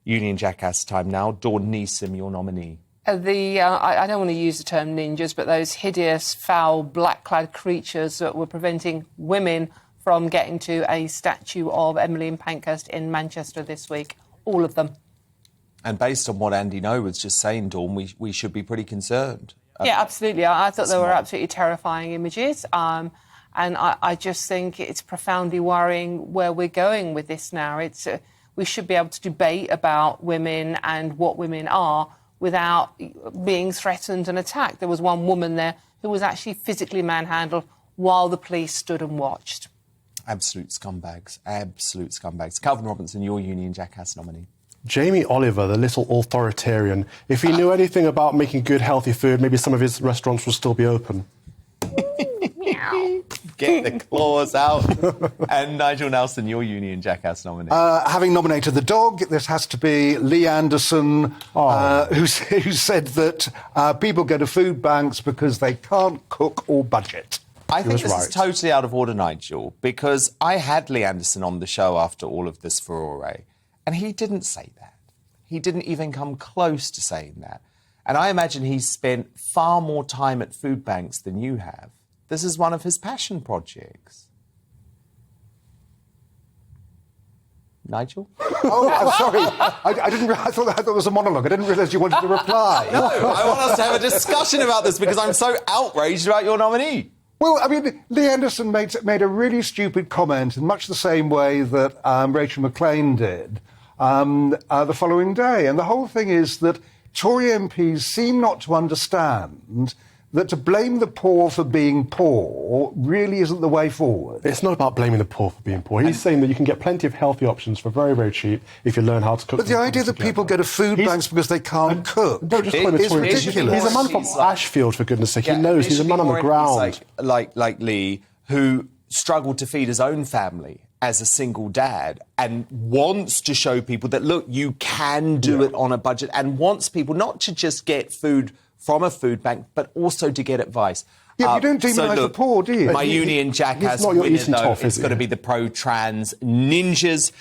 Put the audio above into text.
Union Jackass time now. Dawn Neeson, your nominee. I don't want to use the term ninjas, but those hideous, foul, black-clad creatures that were preventing women from getting to a statue of Emmeline Pankhurst in Manchester this week. All of them. And based on what Andy No was just saying, Dawn, we should be pretty concerned. Yeah, absolutely. I thought they were absolutely terrifying images. And I just think it's profoundly worrying where we're going with this now. We should be able to debate about women and what women are without being threatened and attacked. There was one woman there who was actually physically manhandled while the police stood and watched. Absolute scumbags. Absolute scumbags. Calvin Robinson, your Union Jackass nominee. Jamie Oliver, the little authoritarian. If he knew anything about making good, healthy food, maybe some of his restaurants would still be open. Get the claws out. And Nigel Nelson, your Union Jackass nominee. Having nominated the dog, this has to be Lee Anderson, who said that people go to food banks because they can't cook or budget. I think this is totally out of order, Nigel, because I had Lee Anderson on the show after all of this furore, and he didn't say that. He didn't even come close to saying that. And I imagine he's spent far more time at food banks than you have. This is one of his passion projects. Nigel? Oh, I'm sorry. I thought that was a monologue. I didn't realise you wanted to reply. No, I want us to have a discussion about this because I'm so outraged about your nominee. Well, I mean, Lee Anderson made a really stupid comment in much the same way that Rachel McLean did the following day. And the whole thing is that Tory MPs seem not to understand that to blame the poor for being poor really isn't the way forward. It's not about blaming the poor for being poor. He's saying that you can get plenty of healthy options for very, very cheap if you learn how to cook. But the idea that people go to food banks because they can't cook is ridiculous. He's a man from Ashfield, for goodness sake. He knows. He's a man on the ground. Like Lee, who struggled to feed his own family as a single dad and wants to show people that, look, you can do it on a budget, and wants people not to just get food from a food bank, but also to get advice. Yeah, but you don't demonise the poor, do you? My Union Jackass winner, though, is going to be the pro-trans ninjas.